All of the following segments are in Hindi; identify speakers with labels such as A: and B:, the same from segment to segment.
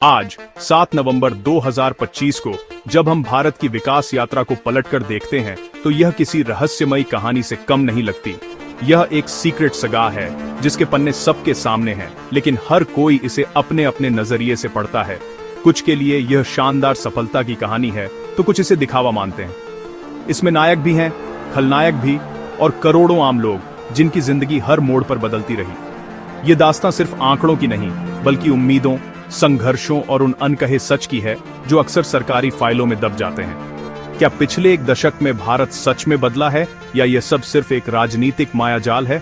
A: आज 7 नवंबर 2025 को जब हम भारत की विकास यात्रा को पलटकर देखते हैं तो यह किसी रहस्यमयी कहानी से कम नहीं लगती। यह एक सीक्रेट सगा है जिसके पन्ने सबके सामने हैं, लेकिन हर कोई इसे अपने अपने नजरिए से पढ़ता है। कुछ के लिए यह शानदार सफलता की कहानी है तो कुछ इसे दिखावा मानते हैं। इसमें नायक भी हैं, खलनायक भी और करोड़ों आम लोग जिनकी जिंदगी हर मोड़ पर बदलती रही। ये दास्तां सिर्फ आंकड़ों की नहीं बल्कि उम्मीदों, संघर्षों और उन अनकहे सच की है जो अक्सर सरकारी फाइलों में दब जाते हैं। क्या पिछले एक दशक में भारत सच में बदला है या यह सब सिर्फ एक राजनीतिक मायाजाल है?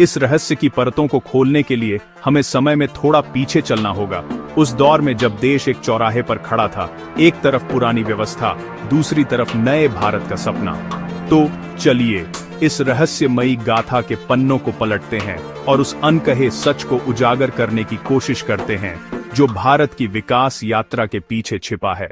A: इस रहस्य की परतों को खोलने के लिए हमें समय में थोड़ा पीछे चलना होगा, उस दौर में जब देश एक चौराहे पर खड़ा था। एक तरफ पुरानी व्यवस्था, दूसरी तरफ नए भारत का सपना। तो चलिए इस रहस्यमयी गाथा के पन्नों को पलटते हैं और उस अनकहे सच को उजागर करने की कोशिश करते हैं जो भारत की विकास यात्रा के पीछे छिपा है।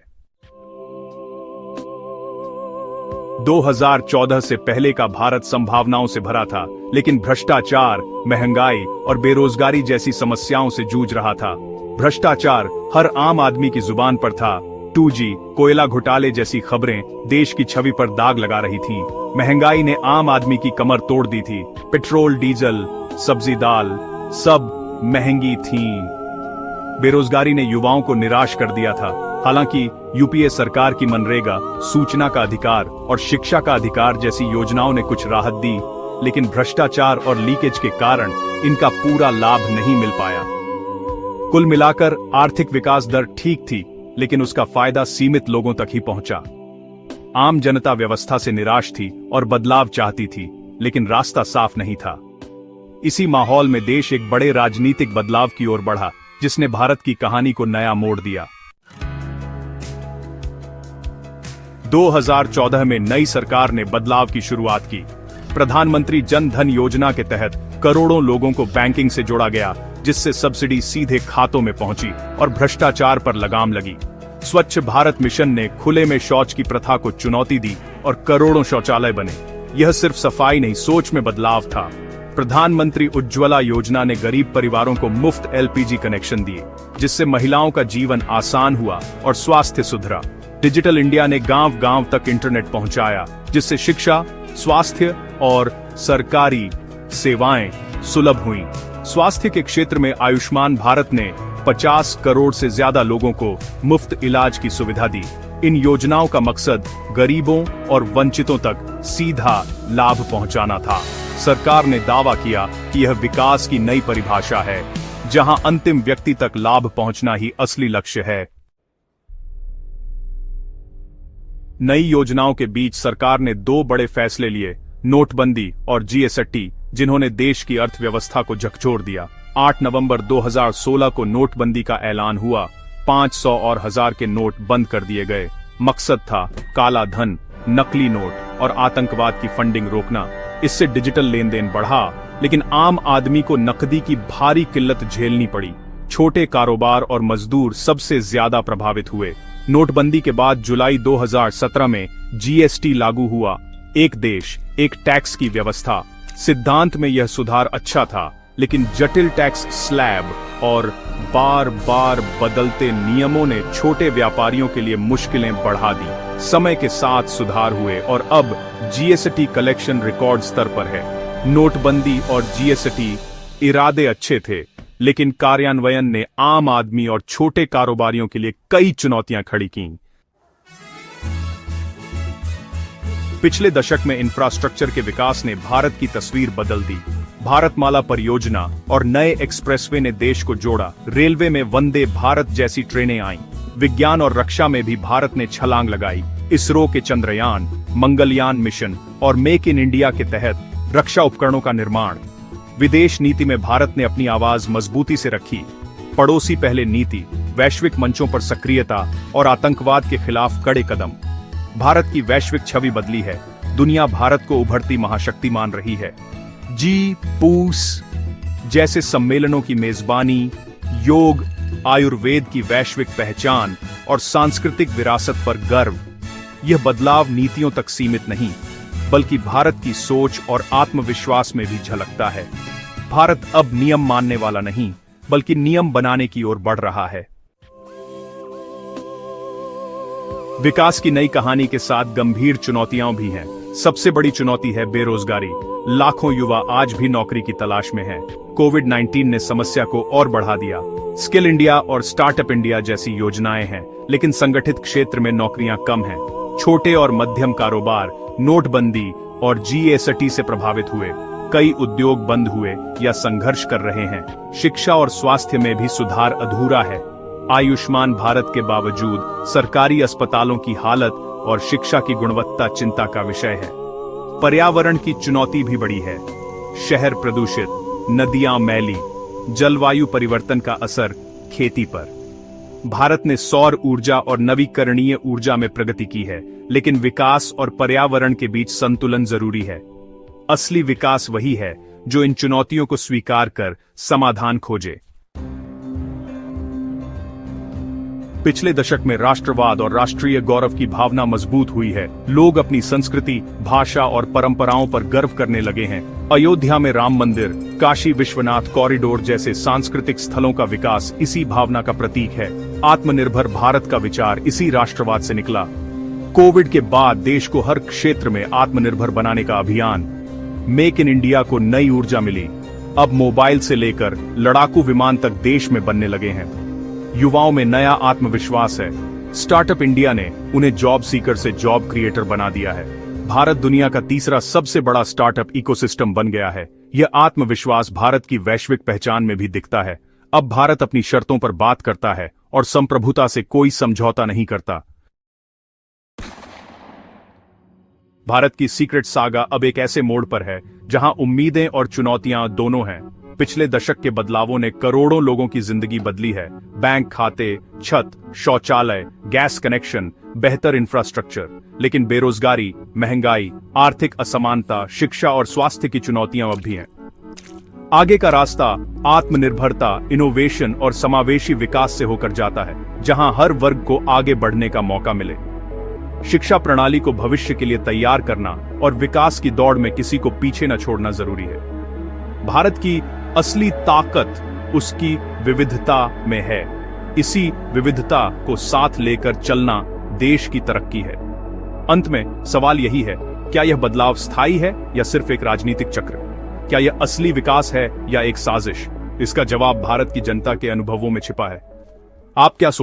A: 2014 से पहले का भारत संभावनाओं से भरा था, लेकिन भ्रष्टाचार, महंगाई और बेरोजगारी जैसी समस्याओं से जूझ रहा था। भ्रष्टाचार हर आम आदमी की जुबान पर था। 2G, कोयला घोटाले जैसी खबरें देश की छवि पर दाग लगा रही थीं। महंगाई ने आम आदमी की कमर तोड़ दी थी। पेट्रोल, डीजल, सब्जी, दाल सब महंगी थीं। बेरोजगारी ने युवाओं को निराश कर दिया था। हालांकि यूपीए सरकार की मनरेगा, सूचना का अधिकार और शिक्षा का अधिकार जैसी योजनाओं ने कुछ राहत दी, लेकिन भ्रष्टाचार और लीकेज के कारण इनका पूरा लाभ नहीं मिल पाया। कुल मिलाकर आर्थिक विकास दर ठीक थी, लेकिन उसका फायदा सीमित लोगों तक ही पहुंचा। आम जनता व्यवस्था से निराश थी और बदलाव चाहती थी, लेकिन रास्ता साफ नहीं था। इसी माहौल में देश एक बड़े राजनीतिक बदलाव की ओर बढ़ा, जिसने भारत की कहानी को नया मोड़ दिया। 2014 में नई सरकार ने बदलाव की शुरुआत की। प्रधानमंत्री जन धन योजना के तहत करोड़ों लोगों को बैंकिंग से जोड़ा गया, जिससे सब्सिडी सीधे खातों में पहुंची और भ्रष्टाचार पर लगाम लगी। स्वच्छ भारत मिशन ने खुले में शौच की प्रथा को चुनौती दी और करोड़ों शौचालय बने। यह सिर्फ सफाई नहीं, सोच में बदलाव था। प्रधानमंत्री उज्ज्वला योजना ने गरीब परिवारों को मुफ्त LPG कनेक्शन दिए, जिससे महिलाओं का जीवन आसान हुआ और स्वास्थ्य सुधरा। डिजिटल इंडिया ने गांव-गांव तक इंटरनेट पहुंचाया, जिससे शिक्षा, स्वास्थ्य और सरकारी सेवाएं सुलभ हुईं। स्वास्थ्य के क्षेत्र में आयुष्मान भारत ने 50 करोड़ से ज्यादा लोगों को मुफ्त इलाज की सुविधा दी। इन योजनाओं का मकसद गरीबों और वंचितों तक सीधा लाभ पहुंचाना था। सरकार ने दावा किया कि यह विकास की नई परिभाषा है, जहां अंतिम व्यक्ति तक लाभ पहुंचना ही असली लक्ष्य है। नई योजनाओं के बीच सरकार ने दो बड़े फैसले लिए, नोटबंदी और GST, जिन्होंने देश की अर्थव्यवस्था को झकझोर दिया। 8 नवंबर 2016 को नोटबंदी का ऐलान हुआ। 500 और 1000 के नोट बंद कर दिए गए। मकसद था काला धन, नकली नोट और आतंकवाद की फंडिंग रोकना। इससे डिजिटल लेन देन बढ़ा, लेकिन आम आदमी को नकदी की भारी किल्लत झेलनी पड़ी। छोटे कारोबार और मजदूर सबसे ज्यादा प्रभावित हुए। नोटबंदी के बाद जुलाई 2017 में GST लागू हुआ, एक देश एक टैक्स की व्यवस्था। सिद्धांत में यह सुधार अच्छा था, लेकिन जटिल टैक्स स्लैब और बार बार बदलते नियमों ने छोटे व्यापारियों के लिए मुश्किलें बढ़ा दी। समय के साथ सुधार हुए और अब GST कलेक्शन रिकॉर्ड स्तर पर है। नोटबंदी और GST इरादे अच्छे थे, लेकिन कार्यान्वयन ने आम आदमी और छोटे कारोबारियों के लिए कई चुनौतियां खड़ी की। पिछले दशक में इंफ्रास्ट्रक्चर के विकास ने भारत की तस्वीर बदल दी। भारतमाला परियोजना और नए एक्सप्रेसवे ने देश को जोड़ा। रेलवे में वंदे भारत जैसी ट्रेनें आईं। विज्ञान और रक्षा में भी भारत ने छलांग लगाई। इसरो के चंद्रयान, मंगलयान मिशन और मेक इन इंडिया के तहत रक्षा उपकरणों का निर्माण। विदेश नीति में भारत ने अपनी आवाज मजबूती से रखी। पड़ोसी पहले नीति, वैश्विक मंचों पर सक्रियता और आतंकवाद के खिलाफ कड़े कदम। भारत की वैश्विक छवि बदली है। दुनिया भारत को उभरती महाशक्ति मान रही है। G-Push जैसे सम्मेलनों की मेजबानी, योग, आयुर्वेद की वैश्विक पहचान और सांस्कृतिक विरासत पर गर्व। यह बदलाव नीतियों तक सीमित नहीं, बल्कि भारत की सोच और आत्मविश्वास में भी झलकता है। भारत अब नियम मानने वाला नहीं, बल्कि नियम बनाने की ओर बढ़ रहा है। विकास की नई कहानी के साथ गंभीर चुनौतियां भी हैं। सबसे बड़ी चुनौती है बेरोजगारी। लाखों युवा आज भी नौकरी की तलाश में हैं। कोविड-19 ने समस्या को और बढ़ा दिया। स्किल इंडिया और स्टार्टअप इंडिया जैसी योजनाएं हैं, लेकिन संगठित क्षेत्र में नौकरियां कम हैं। छोटे और मध्यम कारोबार नोटबंदी और जीएसटी से प्रभावित हुए। कई उद्योग बंद हुए या संघर्ष कर रहे हैं। शिक्षा और स्वास्थ्य में भी सुधार अधूरा है। आयुष्मान भारत के बावजूद सरकारी अस्पतालों की हालत और शिक्षा की गुणवत्ता चिंता का विषय है। पर्यावरण की चुनौती भी बड़ी है। शहर प्रदूषित, नदियां मैली, जलवायु परिवर्तन का असर खेती पर। भारत ने सौर ऊर्जा और नवीकरणीय ऊर्जा में प्रगति की है, लेकिन विकास और पर्यावरण के बीच संतुलन जरूरी है। असली विकास वही है जो इन चुनौतियों को स्वीकार कर समाधान खोजे। पिछले दशक में राष्ट्रवाद और राष्ट्रीय गौरव की भावना मजबूत हुई है। लोग अपनी संस्कृति, भाषा और परंपराओं पर गर्व करने लगे हैं। अयोध्या में राम मंदिर, काशी विश्वनाथ कॉरिडोर जैसे सांस्कृतिक स्थलों का विकास इसी भावना का प्रतीक है। आत्मनिर्भर भारत का विचार इसी राष्ट्रवाद से निकला। कोविड के बाद देश को हर क्षेत्र में आत्मनिर्भर बनाने का अभियान, मेक इन इंडिया को नई ऊर्जा मिली। अब मोबाइल से लेकर लड़ाकू विमान तक देश में बनने लगे हैं। युवाओं में नया आत्मविश्वास है। स्टार्टअप इंडिया ने उन्हें जॉब सीकर से जॉब क्रिएटर बना दिया है। भारत दुनिया का तीसरा सबसे बड़ा स्टार्टअप इकोसिस्टम बन गया है। यह आत्मविश्वास भारत की वैश्विक पहचान में भी दिखता है। अब भारत अपनी शर्तों पर बात करता है और संप्रभुता से कोई समझौता नहीं करता। भारत की सीक्रेट सागा अब एक ऐसे मोड़ पर है जहां उम्मीदें और चुनौतियां दोनों हैं। पिछले दशक के बदलावों ने करोड़ों लोगों की जिंदगी बदली है। बैंक खाते, छत, शौचालय, गैस कनेक्शन, बेहतर इंफ्रास्ट्रक्चर। लेकिन बेरोजगारी, महंगाई, आर्थिक असमानता, शिक्षा और स्वास्थ्य की चुनौतियां अब भी हैं। आगे का रास्ता आत्मनिर्भरता, इनोवेशन और समावेशी विकास से होकर जाता है, जहां हर वर्ग को आगे बढ़ने का मौका मिले। शिक्षा प्रणाली को भविष्य के लिए तैयार करना और विकास की दौड़ में किसी को पीछे न छोड़ना जरूरी है। भारत की असली ताकत उसकी विविधता में है। इसी विविधता को साथ लेकर चलना देश की तरक्की है। अंत में सवाल यही है, क्या यह बदलाव स्थायी है या सिर्फ एक राजनीतिक चक्र? क्या यह असली विकास है या एक साजिश? इसका जवाब भारत की जनता के अनुभवों में छिपा है। आप क्या सोचते हैं?